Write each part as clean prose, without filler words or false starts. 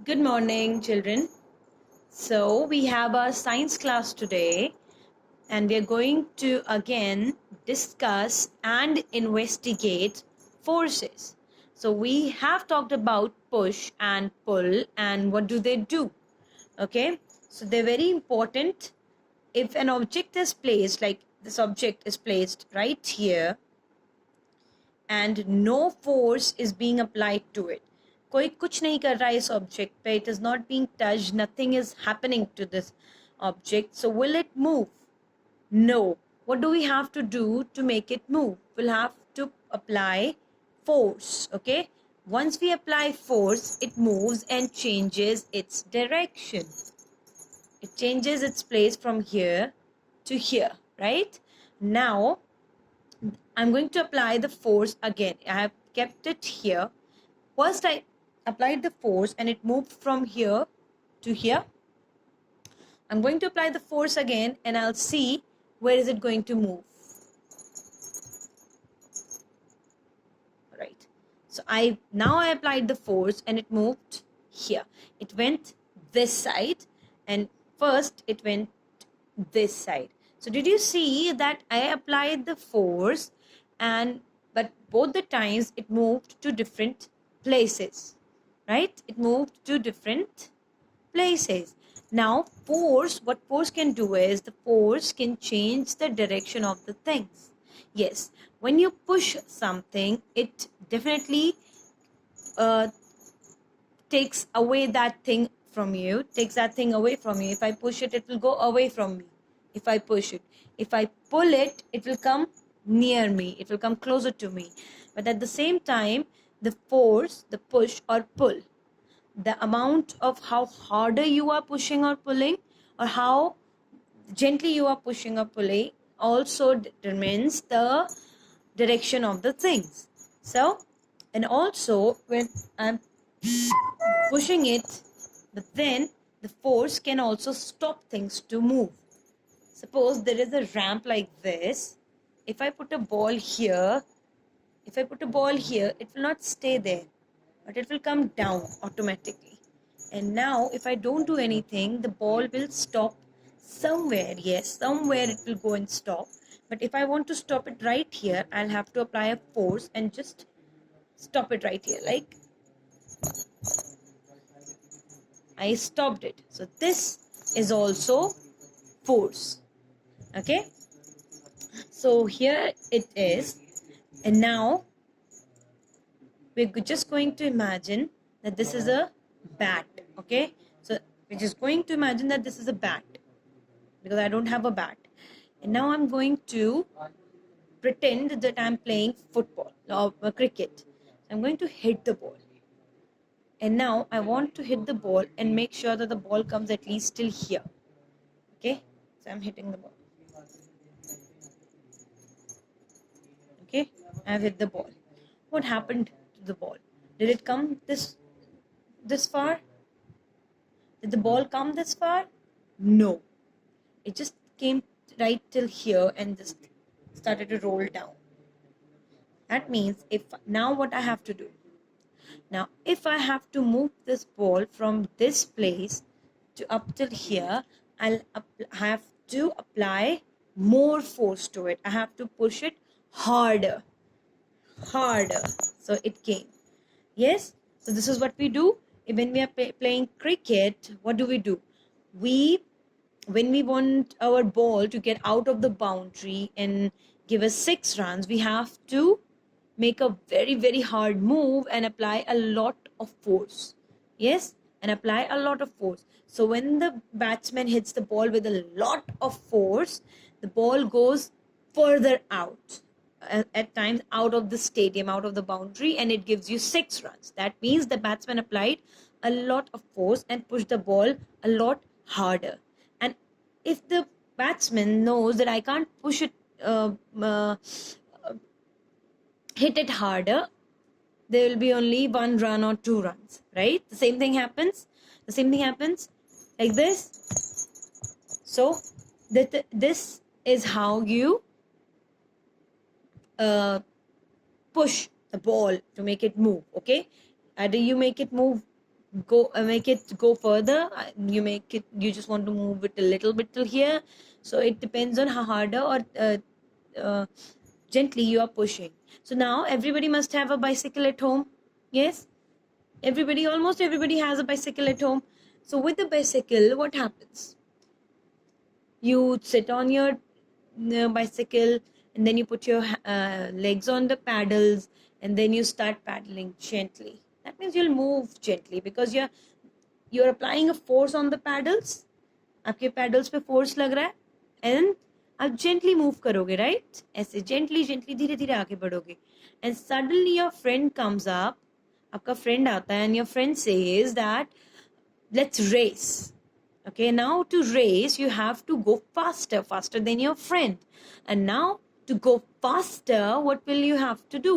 Good morning, children. So, we have our science class today, and we are going to again discuss and investigate forces. So, we have talked about push and pull, and what do they do? Okay, so they're very important. If an object is placed, like this object is placed right here, and no force is being applied to it, कोई कुछ नहीं कर रहा है इस object पे, it is not being touched, nothing is happening to this object, so will it move? No. What do we have to do to make it move? We'll have to apply force. Okay, once we apply force, it moves and changes its direction. It changes its place from here to here, right? Now I'm going to apply the force again. I have kept it here. First, I applied the force and it moved from here to here. I'm going to apply the force again and I'll see where is it going to move. Right. So now I applied the force and it moved here. It went this side and first it went this side. So did you see that I applied the force but both the times it moved to different places, right? It moved to different places. Now what force can do is the force can change the direction of the things. Yes, when you push something, it definitely takes away that thing from you, takes that thing away from you. If I push it, it will go away from me. If I push it, if I pull it, it will come near me, it will come closer to me. But at the same time, the force, the push or pull, the amount of how harder you are pushing or pulling, or how gently you are pushing or pulling, also determines the direction of the things. So, and also when I'm pushing it, but then the force can also stop things to move. Suppose there is a ramp like this. If I put a ball here, it will not stay there, but it will come down automatically. And now if I don't do anything, the ball will stop somewhere. Yes, somewhere it will go and stop. But if I want to stop it right here, I'll have to apply a force and just stop it right here. Like I stopped it. So this is also force. Okay, so here it is, and now we're just going to imagine that this is a bat. Okay, so we're just going to imagine that this is a bat because I don't have a bat, and now I'm going to pretend that I'm playing football or cricket. I'm going to hit the ball, and now I want to hit the ball and make sure that the ball comes at least till here. Okay, so I'm hitting the ball. Okay, I've hit the ball. What happened to the ball? Did it come this far? Did the ball come this far? No. It just came right till here and just started to roll down. That means now what I have to do? Now if I have to move this ball from this place to up till here, I'll have to apply more force to it. I have to push it harder. So it came. Yes, so this is what we do when we are playing cricket. What do? When we want our ball to get out of the boundary and give us 6 runs, we have to make a very, very hard move and apply a lot of force. Yes, and apply a lot of force. So when the batsman hits the ball with a lot of force, the ball goes further out, at times out of the stadium, out of the boundary, and it gives you 6 runs. That means the batsman applied a lot of force and pushed the ball a lot harder. And if the batsman knows that I can't push it, hit it harder, there will be only 1 run or 2 runs, right? The same thing happens like this. So this is how you push the ball to make it move. Okay, either you make it move make it go further. You just want to move it a little bit till here. So it depends on how harder or uh, gently you are pushing. So now everybody must have a bicycle at home. Yes, almost everybody has a bicycle at home. So with the bicycle, what happens? You sit on your bicycle, and then you put your legs on the paddles, and then you start paddling gently. That means you'll move gently because you're applying a force on the paddles. आपके paddles पे force लग रहा है, and आप gently move करोगे, right? ऐसे gently gently धीरे धीरे आगे बढ़ोगे, and suddenly your friend comes up, आपका फ्रेंड आता है, and your friend says that let's race. Okay, now to race you have to go faster than your friend. And now to go faster, what will you have to do?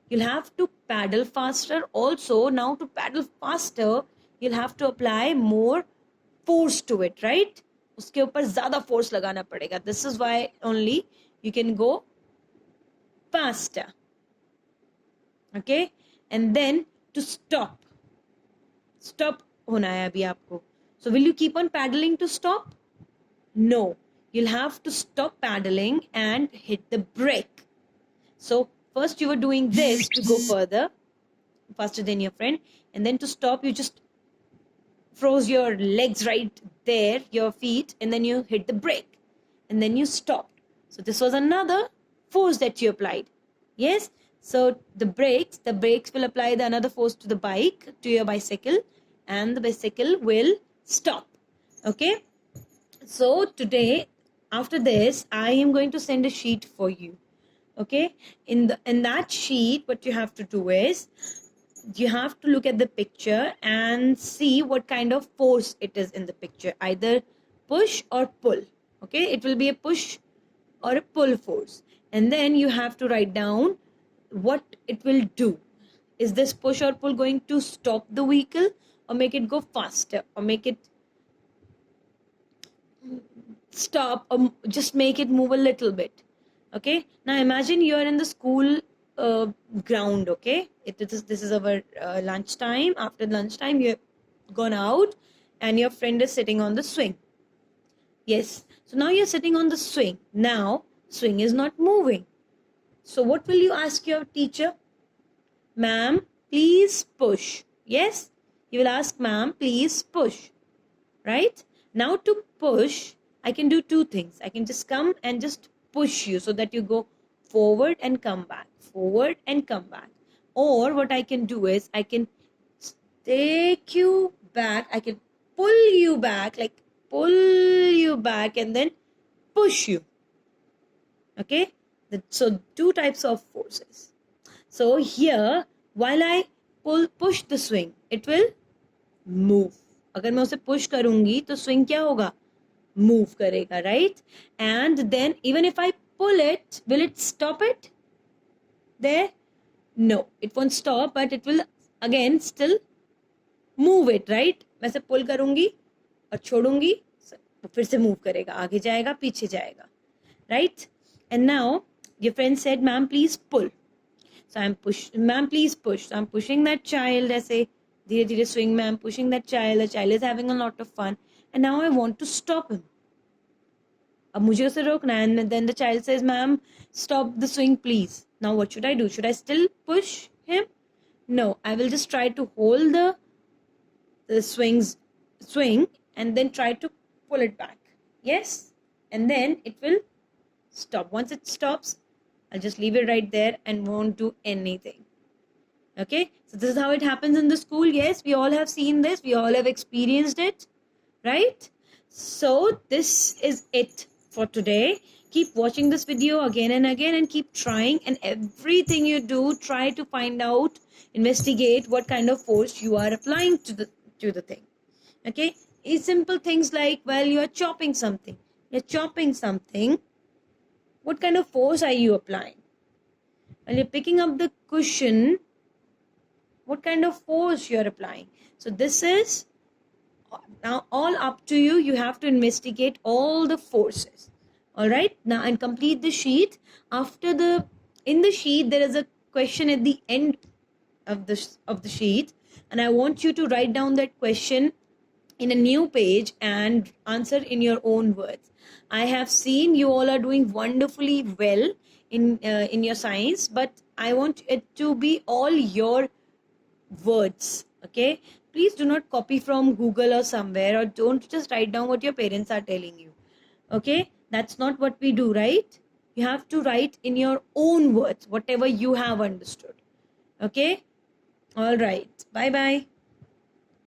You'll have to paddle faster. Also, now to paddle faster, you'll have to apply more force to it, right? उसके ऊपर ज़्यादा force लगाना पड़ेगा. This is why only you can go faster. Okay, and then to stop होना है अभी आपको. So will you keep on paddling to stop? No, you'll have to stop paddling and hit the brake. So first you were doing this to go further, faster than your friend, and then to stop you just froze your legs right there, your feet, and then you hit the brake, and then you stopped. So this was another force that you applied. Yes, so the brakes will apply the another force to the bike, to your bicycle, and the bicycle will stop. Okay, so today after this I am going to send a sheet for you. Okay, in that sheet what you have to do is you have to look at the picture and see what kind of force it is in the picture, either push or pull. Okay, it will be a push or a pull force, and then you have to write down what it will do. Is this push or pull going to stop the vehicle, or make it go faster, or make it stop, or just make it move a little bit? Okay, now imagine you are in the school ground. Okay, this is our lunch time. After lunchtime you've gone out and your friend is sitting on the swing. Yes, so now you're sitting on the swing. Now swing is not moving. So what will you ask your teacher? Ma'am, please push. Yes, you will ask, ma'am, please push. Right? Now to push, I can do two things. I can just come and just push you so that you go forward and come back, forward and come back. Or what I can do is I can take you back, I can pull you back, like pull you back and then push you. Okay, so two types of forces. So here while I push the swing, it will move. अगर मैं उसे push करूंगी तो swing क्या होगा? Move करेगा, right? And then even if I pull it, will it stop it there? No, it won't stop, but it will again still move it, right? मैं से pull करूंगी और छोड़ूंगी तो फिर से move करेगा, आगे जाएगा, पीछे जाएगा, right? And now your friend said, ma'am, please pull. So ma'am, please push. So I'm pushing that child, ऐसे धीरे धीरे swing में I'm pushing that child. The child is having a lot of fun, and now I want to stop him. अब मुझे उसे रोकना है, and then the child says, ma'am, stop the swing please. Now what should I do? Should I still push him? No, I will just try to hold the swing and then try to pull it back. Yes, and then it will stop. Once it stops, I'll just leave it right there and won't do anything. Okay, so this is how it happens in the school. Yes, we all have seen this, we all have experienced it, right? So this is it for today. Keep watching this video again and again and keep trying, and everything you do, try to find out, investigate what kind of force you are applying to the thing. Okay, it's simple things like, well, you are chopping something, what kind of force are you applying? When you're picking up the cushion, what kind of force you're applying? So this is now all up to you. You have to investigate all the forces. All right, now and complete the sheet. In the sheet there is a question at the end of the sheet. and I want you to write down that question in a new page and answer in your own words. I have seen you all are doing wonderfully well in your science, but I want it to be all your words. Okay, please do not copy from Google or somewhere, or don't just write down what your parents are telling you. Okay, that's not what we do, right? You have to write in your own words whatever you have understood. Okay, all right, bye bye.